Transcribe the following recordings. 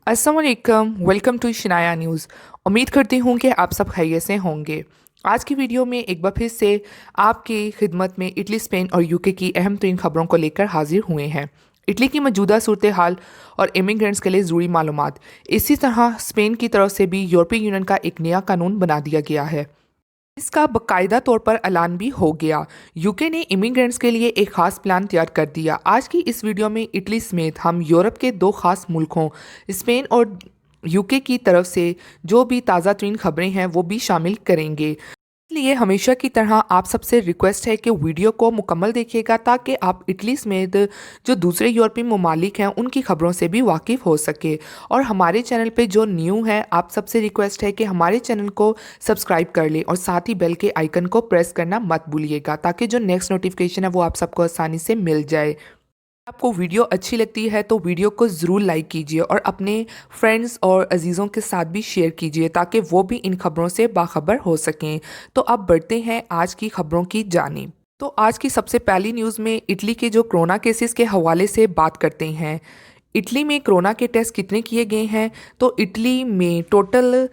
अस्सलाम वालेकुम, welcome to Shanaya news. उम्मीद करती हूँ कि आप सब खैरियत से होंगे। आज की वीडियो में एक बार फिर से आपकी खिदमत में इटली, स्पेन और यूके की अहम तरीन खबरों को लेकर हाजिर हुए हैं। इटली की मौजूदा सूरत हाल और इमिग्रेंट्स के लिए ज़रूरी मालूमात। इसी तरह स्पेन की तरफ से भी यूरोपीय यूनियन का एक नया कानून बना दिया गया है। इसका बाकायदा तौर पर ऐलान भी हो गया। यूके ने इमिग्रेंट्स के लिए एक खास प्लान तैयार कर दिया। आज की इस वीडियो में इटली समेत हम यूरोप के दो खास मुल्कों स्पेन और यूके की तरफ से जो भी ताज़ा तरीन खबरें हैं वो भी शामिल करेंगे। इसलिए हमेशा की तरह आप सबसे रिक्वेस्ट है कि वीडियो को मुकम्मल देखिएगा ताकि आप इटली समेत जो दूसरे यूरोपीय ममालिक हैं उनकी खबरों से भी वाकिफ़ हो सके। और हमारे चैनल पे जो न्यू है आप सबसे रिक्वेस्ट है कि हमारे चैनल को सब्सक्राइब कर लें और साथ ही बेल के आइकन को प्रेस करना मत भूलिएगा ताकि जो नेक्स्ट नोटिफिकेशन है वो आप सबको आसानी से मिल जाए। आपको वीडियो अच्छी लगती है तो वीडियो को ज़रूर लाइक कीजिए और अपने फ्रेंड्स और अजीज़ों के साथ भी शेयर कीजिए ताकि वो भी इन खबरों से बाखबर हो सकें। तो अब बढ़ते हैं आज की खबरों की जानिब। तो आज की सबसे पहली न्यूज़ में इटली के जो कोरोना केसेस के हवाले से बात करते हैं। इटली में कोरोना के टेस्ट कितने किए गए हैं? तो इटली में टोटल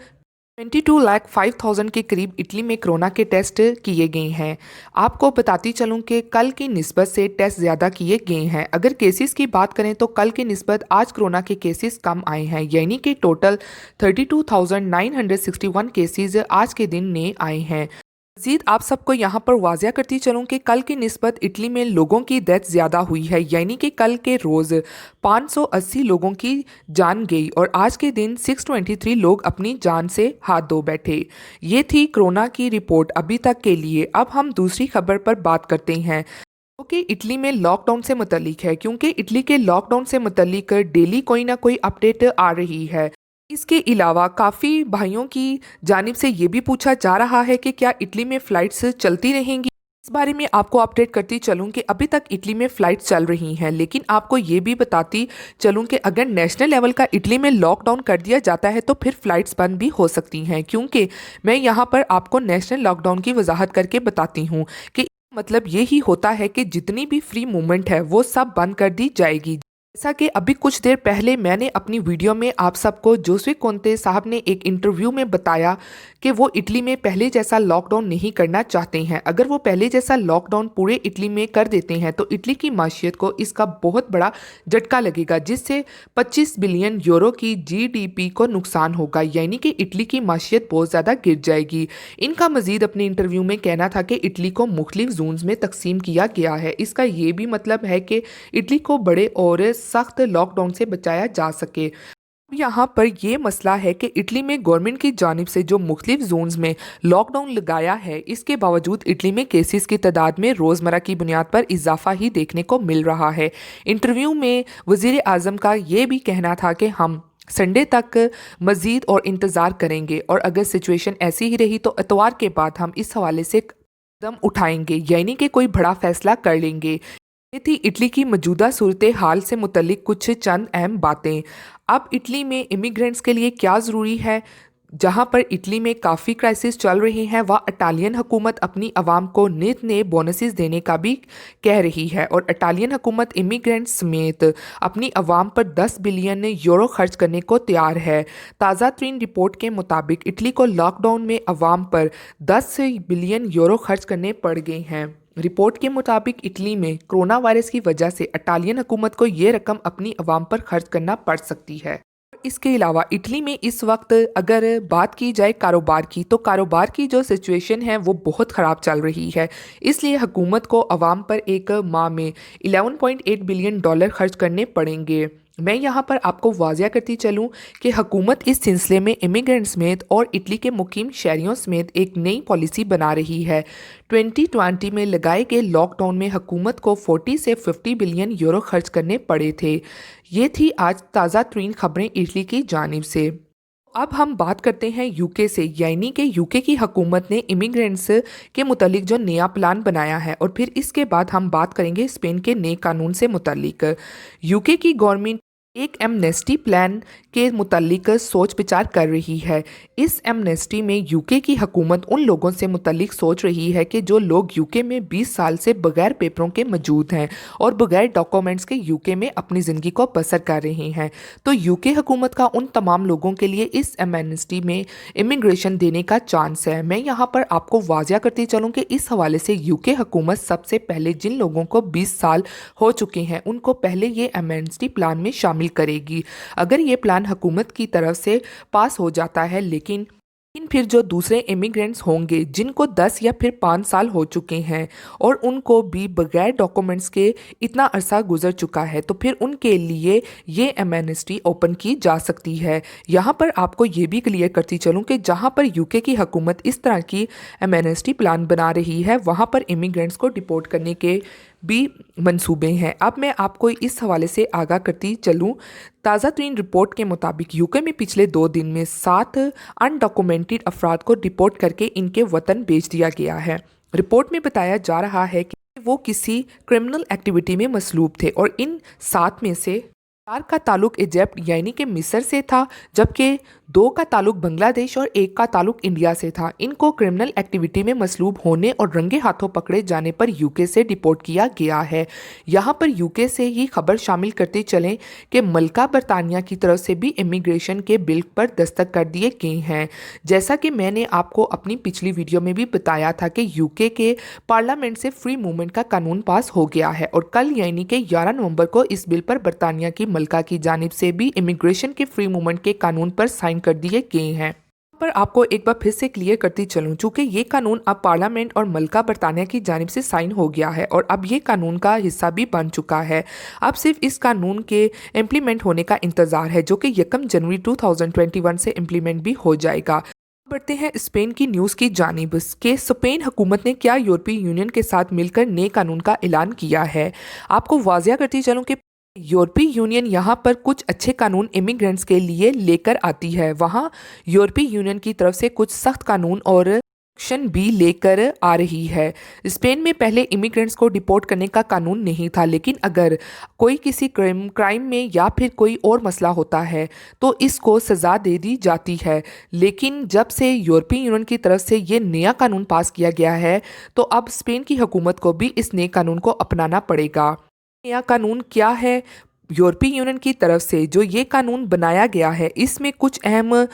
22,05,000 के करीब इटली में कोरोना के टेस्ट किए गए हैं। आपको बताती चलूं कि कल की निस्बत से टेस्ट ज़्यादा किए गए हैं। अगर केसेस की बात करें तो कल की निस्बत आज कोरोना के केसेस कम आए हैं, यानी कि टोटल 32,961 केसेस आज के दिन नए आए हैं। मज़ीद आप सबको यहाँ पर वाजिया करती चलूँ कि कल की निस्बत इटली में लोगों की डेथ ज़्यादा हुई है, यानी कि कल के रोज़ 580 लोगों की जान गई और आज के दिन 623 लोग अपनी जान से हाथ धो बैठे। ये थी कोरोना की रिपोर्ट अभी तक के लिए। अब हम दूसरी खबर पर बात करते हैं कि इटली में लॉकडाउन से मुतल्लिक है, क्योंकि इटली के लॉकडाउन से मुतल्लिक डेली कोई ना कोई अपडेट आ रही है। इसके अलावा काफ़ी भाइयों की जानिब से ये भी पूछा जा रहा है कि क्या इटली में फ़्लाइट्स चलती रहेंगी। इस बारे में आपको अपडेट करती चलूँ कि अभी तक इटली में फ़्लाइट्स चल रही हैं, लेकिन आपको ये भी बताती चलूँ कि अगर नेशनल लेवल का इटली में लॉकडाउन कर दिया जाता है तो फिर फ़्लाइट्स बंद भी हो सकती हैं। क्योंकि मैं यहाँ पर आपको नेशनल लॉकडाउन की वजाहत करके बताती हूँ कि मतलब यही होता है कि जितनी भी फ्री मूवमेंट है वो सब बंद कर दी जाएगी। जैसा कि अभी कुछ देर पहले मैंने अपनी वीडियो में आप सबको जोसे कोंते साहब ने एक इंटरव्यू में बताया कि वो इटली में पहले जैसा लॉकडाउन नहीं करना चाहते हैं। अगर वो पहले जैसा लॉकडाउन पूरे इटली में कर देते हैं तो इटली की माशियत को इसका बहुत बड़ा झटका लगेगा, जिससे 25 बिलियन यूरो की जीडीपी को नुकसान होगा, यानी कि इटली की माशियत बहुत ज़्यादा गिर जाएगी। इनका मजीद अपने इंटरव्यू में कहना था कि इटली को मुख्तलिफ जोन्स में तकसीम किया गया है। इसका ये भी मतलब है कि इटली को बड़े और सख्त लॉकडाउन से बचाया जा सके। यहाँ पर ये मसला है कि इटली में गवर्नमेंट की जानिब से जो मुख्तलिफ जोन्स में लॉकडाउन लगाया है, इसके बावजूद इटली में केसेस की तादाद में रोज़मर्रा की बुनियाद पर इजाफा ही देखने को मिल रहा है। इंटरव्यू में वज़ीर आज़म का ये भी कहना था कि हम संडे तक मज़ीद और इंतज़ार करेंगे और अगर सिचुएशन ऐसी ही रही तो इतवार के बाद हम इस हवाले से कदम उठाएंगे, यानी कि कोई बड़ा फैसला कर लेंगे। ये थी इटली की मौजूदा सूरत हाल से मुतल्लिक कुछ चंद अहम बातें। अब इटली में इमिग्रेंट्स के लिए क्या ज़रूरी है? जहाँ पर इटली में काफ़ी क्राइसिस चल रहे हैं, वह इटालियन हुकूमत अपनी आवाम को नित नए बोनसेस देने का भी कह रही है और इटालियन हुकूमत इमिग्रेंट्स समेत अपनी आवाम पर 10 बिलियन यूरो खर्च करने को तैयार है। ताज़ा तरीन रिपोर्ट के मुताबिक इटली को लॉकडाउन में आवाम पर 10 बिलियन यूरो खर्च करने पड़ गए हैं। रिपोर्ट के मुताबिक इटली में कोरोना वायरस की वजह से इटालियन हुकूमत को ये रकम अपनी आवाम पर खर्च करना पड़ सकती है। इसके अलावा इटली में इस वक्त अगर बात की जाए कारोबार की, तो कारोबार की जो सिचुएशन है वो बहुत ख़राब चल रही है। इसलिए हुकूमत को आवाम पर एक माह में 11.8 बिलियन डॉलर खर्च करने पड़ेंगे। मैं यहाँ पर आपको वाजिया करती चलूँ कि हुकूमत इस सिलसिले में इमिग्रेंट समेत और इटली के मुकीम शहरियों समेत एक नई पॉलिसी बना रही है। 2020 में लगाए गए लॉकडाउन में हुकूमत को 40 से 50 बिलियन यूरो खर्च करने पड़े थे। ये थी आज ताज़ा तरीन खबरें इटली की जानिब से। अब हम बात करते हैं यूके से, यानी कि यूके की हुकूमत ने इमिग्रेंट्स के मुतालिक जो नया प्लान बनाया है और फिर इसके बाद हम बात करेंगे स्पेन के नए कानून से मुतालिक। यूके की गवर्नमेंट एक एमनेस्टी प्लान के मुतालिक सोच विचार कर रही है। इस एमनेस्टी में यूके की हुकूमत उन लोगों से मुतालिक सोच रही है कि जो लोग यूके में 20 साल से बगैर पेपरों के मौजूद हैं और बगैर डॉक्यूमेंट्स के यूके में अपनी ज़िंदगी को बसर कर रहे हैं। तो यूके हुकूमत का उन तमाम लोगों के लिए इस एमनेस्टी में इमिग्रेशन देने का चांस है। मैं यहाँ पर आपको वाजिया करती चलूँ कि इस हवाले से यूके हुकूमत सबसे पहले जिन लोगों को 20 साल हो चुके हैं उनको पहले ये एमनेस्टी प्लान में शामिल करेगी। अगर ये प्लान हुकूमत की तरफ से पास हो जाता है, लेकिन फिर जो दूसरे इमिग्रेंट्स होंगे जिनको 10 या फिर 5 साल हो चुके हैं और उनको भी बगैर डॉक्यूमेंट्स के इतना अरसा गुजर चुका है, तो फिर उनके लिए ये एमनेस्टी ओपन की जा सकती है। यहाँ पर आपको ये भी क्लियर करती चलूँ कि जहाँ पर यूके की हुकूमत इस तरह की एमनेस्टी प्लान बना रही है, वहाँ पर इमिग्रेंट्स को डिपोर्ट करने के भी मंसूबे हैं। अब मैं आपको इस हवाले से आगाह करती चलूँ। ताज़ा तरीन रिपोर्ट के मुताबिक यूके में पिछले 2 दिन में 7 अनडॉक्यूमेंटेड अफराद को डिपोर्ट करके इनके वतन भेज दिया गया है। रिपोर्ट में बताया जा रहा है कि वो किसी क्रिमिनल एक्टिविटी में मसलूब थे और इन 7 में से 4 का ताल्लुक इजिप्ट यानी कि मिस्र से था, जबकि 2 का ताल्लुक बांग्लादेश और 1 का ताल्लुक इंडिया से था। इनको क्रिमिनल एक्टिविटी में मसलूब होने और रंगे हाथों पकड़े जाने पर यूके से डिपोर्ट किया गया है। यहाँ पर यूके से ही खबर शामिल करते चलें कि मलका बरतानिया की तरफ से भी इमिग्रेशन के बिल पर दस्तखत कर दिए गए हैं। जैसा कि मैंने आपको अपनी पिछली वीडियो में भी बताया था कि यूके के पार्लियामेंट से फ्री मूवमेंट का कानून पास हो गया है और कल यानी कि 11 नवंबर को इस बिल पर बरतानिया की मलका की जानिब से भी इमिग्रेशन के फ्री मूवमेंट के कानून पर साइन कर दिए गए हैं। पर आपको एक बार फिर से क्लियर करती चलूं, चूंकि ये कानून अब पार्लियामेंट और मलका बरतानिया की जानिब से साइन हो गया है और अब ये कानून का हिस्सा भी बन चुका है। अब सिर्फ इस कानून के इम्प्लीमेंट होने का इंतजार है, जो कि 1 जनवरी 2021 से इम्प्लीमेंट भी हो जाएगा। बढ़ते हैं स्पेन की न्यूज़ की जानिब कि स्पेन हुकूमत ने क्या यूरोपीय यूनियन के साथ मिलकर नए कानून का ऐलान किया है। आपको वाजिया करती चलूं कि यूरोपीय यूनियन यहाँ पर कुछ अच्छे कानून इमिग्रेंट्स के लिए लेकर आती है। वहाँ यूरोपीय यूनियन की तरफ से कुछ सख्त कानून और एक्शन भी लेकर आ रही है। स्पेन में पहले इमिग्रेंट्स को डिपोर्ट करने का कानून नहीं था, लेकिन अगर कोई किसी क्राइम में या फिर कोई और मसला होता है तो इसको सज़ा दे दी जाती है। लेकिन जब से यूरोपीय यूनियन की तरफ से ये नया कानून पास किया गया है, तो अब स्पेन की हुकूमत को भी इस नए कानून को अपनाना पड़ेगा। नया कानून क्या है? यूरोपीय यूनियन की तरफ से जो ये कानून बनाया गया है, इसमें कुछ अहम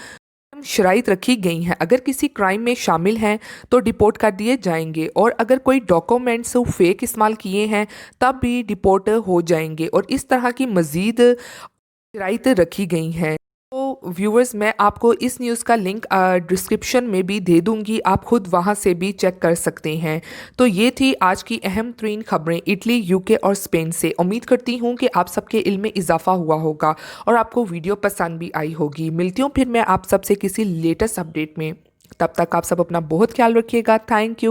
शराइत रखी गई हैं। अगर किसी क्राइम में शामिल हैं तो डिपोर्ट कर दिए जाएंगे और अगर कोई डॉक्यूमेंट्स फेक इस्तेमाल किए हैं तब भी डिपोर्ट हो जाएंगे और इस तरह की मज़ीद शराइत रखी गई हैं। तो व्यूअर्स, मैं आपको इस न्यूज़ का लिंक डिस्क्रिप्शन में भी दे दूंगी, आप खुद वहां से भी चेक कर सकते हैं। तो ये थी आज की अहम तरीन खबरें इटली, यूके और स्पेन से। उम्मीद करती हूँ कि आप सबके इल्म में इजाफा हुआ होगा और आपको वीडियो पसंद भी आई होगी। मिलती हूँ फिर मैं आप सबसे किसी लेटेस्ट अपडेट में। तब तक आप सब अपना बहुत ख्याल रखिएगा। Thank you.